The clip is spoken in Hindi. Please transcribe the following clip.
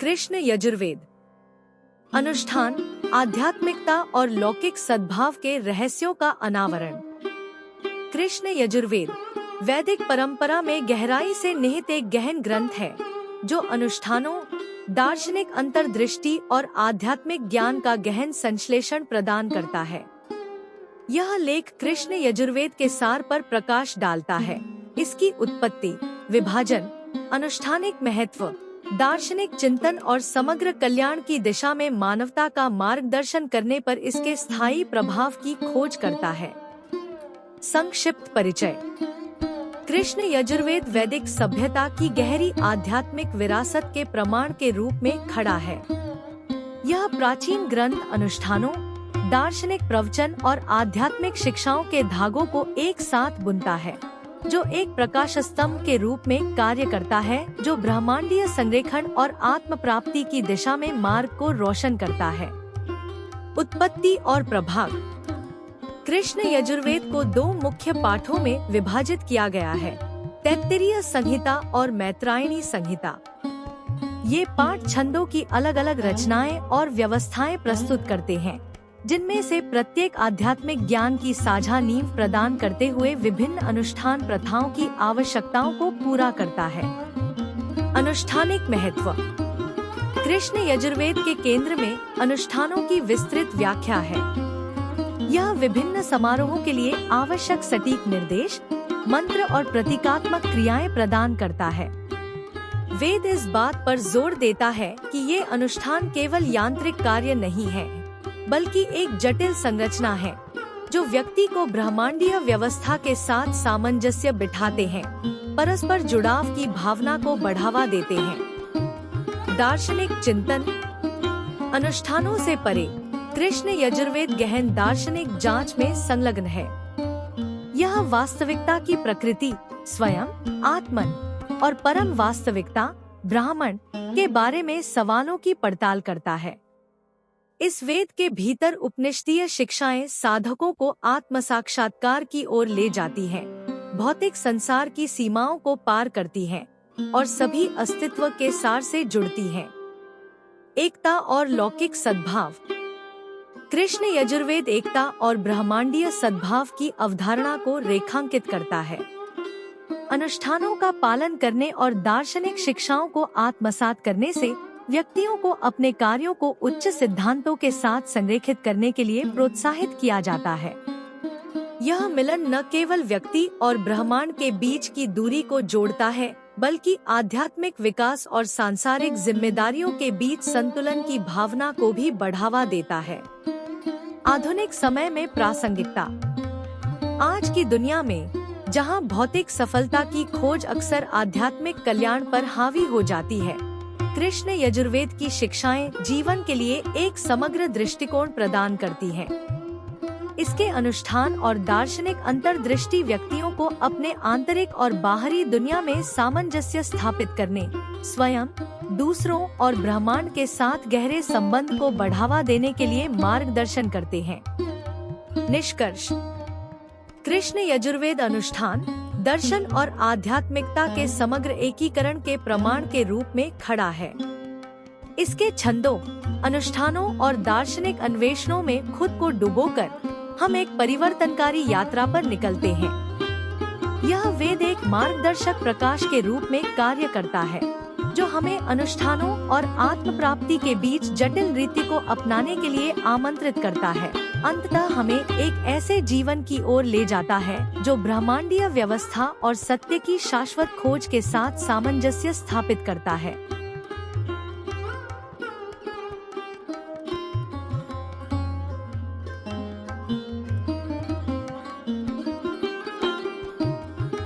कृष्ण यजुर्वेद। अनुष्ठान, आध्यात्मिकता और लौकिक सद्भाव के रहस्यों का अनावरण। कृष्ण यजुर्वेद वैदिक परंपरा में गहराई से निहित एक गहन ग्रंथ है, जो अनुष्ठानों, दार्शनिक अंतर्दृष्टि और आध्यात्मिक ज्ञान का गहन संश्लेषण प्रदान करता है। यह लेख कृष्ण यजुर्वेद के सार पर प्रकाश डालता है, इसकी उत्पत्ति, विभाजन, अनुष्ठानिक महत्व, दार्शनिक चिंतन और समग्र कल्याण की दिशा में मानवता का मार्गदर्शन करने पर इसके स्थायी प्रभाव की खोज करता है। संक्षिप्त परिचय। कृष्ण यजुर्वेद वैदिक सभ्यता की गहरी आध्यात्मिक विरासत के प्रमाण के रूप में खड़ा है। यह प्राचीन ग्रंथ अनुष्ठानों, दार्शनिक प्रवचन और आध्यात्मिक शिक्षाओं के धागों को एक साथ बुनता है, जो एक प्रकाश स्तंभ के रूप में कार्य करता है, जो ब्रह्मांडीय संरेखण और आत्म प्राप्ति की दिशा में मार्ग को रोशन करता है। उत्पत्ति और प्रभाव। कृष्ण यजुर्वेद को दो मुख्य पाठों में विभाजित किया गया है, तैत्तिरीय संहिता और मैत्रायणी संहिता। ये पाठ छंदों की अलग अलग रचनाएं और व्यवस्थाएं प्रस्तुत करते हैं, जिनमें से प्रत्येक आध्यात्मिक ज्ञान की साझा नींव प्रदान करते हुए विभिन्न अनुष्ठान प्रथाओं की आवश्यकताओं को पूरा करता है। अनुष्ठानिक महत्व। कृष्ण यजुर्वेद के केंद्र में अनुष्ठानों की विस्तृत व्याख्या है। यह विभिन्न समारोहों के लिए आवश्यक सटीक निर्देश, मंत्र और प्रतीकात्मक क्रियाएं प्रदान करता है। वेद इस बात पर जोर देता है कि ये अनुष्ठान केवल यांत्रिक कार्य नहीं है, बल्कि एक जटिल संरचना है, जो व्यक्ति को ब्रह्मांडीय व्यवस्था के साथ सामंजस्य बिठाते हैं, परस्पर जुड़ाव की भावना को बढ़ावा देते हैं। दार्शनिक चिंतन। अनुष्ठानों से परे कृष्ण यजुर्वेद गहन दार्शनिक जांच में संलग्न है। यह वास्तविकता की प्रकृति, स्वयं, आत्मन और परम वास्तविकता, ब्राह्मण के बारे में सवालों की पड़ताल करता है। इस वेद के भीतर उपनिषदीय शिक्षाएं साधकों को आत्म साक्षात्कार की ओर ले जाती हैं, भौतिक संसार की सीमाओं को पार करती हैं और सभी अस्तित्व के सार से जुड़ती हैं। एकता और लौकिक सद्भाव। कृष्ण यजुर्वेद एकता और ब्रह्मांडीय सद्भाव की अवधारणा को रेखांकित करता है। अनुष्ठानों का पालन करने और दार्शनिक शिक्षाओं को आत्मसात करने से व्यक्तियों को अपने कार्यों को उच्च सिद्धांतों के साथ संरेखित करने के लिए प्रोत्साहित किया जाता है। यह मिलन न केवल व्यक्ति और ब्रह्मांड के बीच की दूरी को जोड़ता है, बल्कि आध्यात्मिक विकास और सांसारिक जिम्मेदारियों के बीच संतुलन की भावना को भी बढ़ावा देता है। आधुनिक समय में प्रासंगिकता। आज की दुनिया में, जहां भौतिक सफलता की खोज अक्सर आध्यात्मिक कल्याण पर हावी हो जाती है, कृष्ण यजुर्वेद की शिक्षाएं जीवन के लिए एक समग्र दृष्टिकोण प्रदान करती हैं। इसके अनुष्ठान और दार्शनिक अंतर्दृष्टि व्यक्तियों को अपने आंतरिक और बाहरी दुनिया में सामंजस्य स्थापित करने, स्वयं, दूसरों और ब्रह्मांड के साथ गहरे संबंध को बढ़ावा देने के लिए मार्गदर्शन करते हैं। निष्कर्ष। कृष्ण यजुर्वेद अनुष्ठान, दर्शन और आध्यात्मिकता के समग्र एकीकरण के प्रमाण के रूप में खड़ा है। इसके छंदों, अनुष्ठानों और दार्शनिक अन्वेषणों में खुद को डुबोकर हम एक परिवर्तनकारी यात्रा पर निकलते हैं। यह वेद एक मार्गदर्शक प्रकाश के रूप में कार्य करता है, जो हमें अनुष्ठानों और आत्म प्राप्ति के बीच जटिल रीति को अपनाने के लिए आमंत्रित करता है। अंततः हमें एक ऐसे जीवन की ओर ले जाता है, जो ब्रह्मांडीय व्यवस्था और सत्य की शाश्वत खोज के साथ सामंजस्य स्थापित करता है।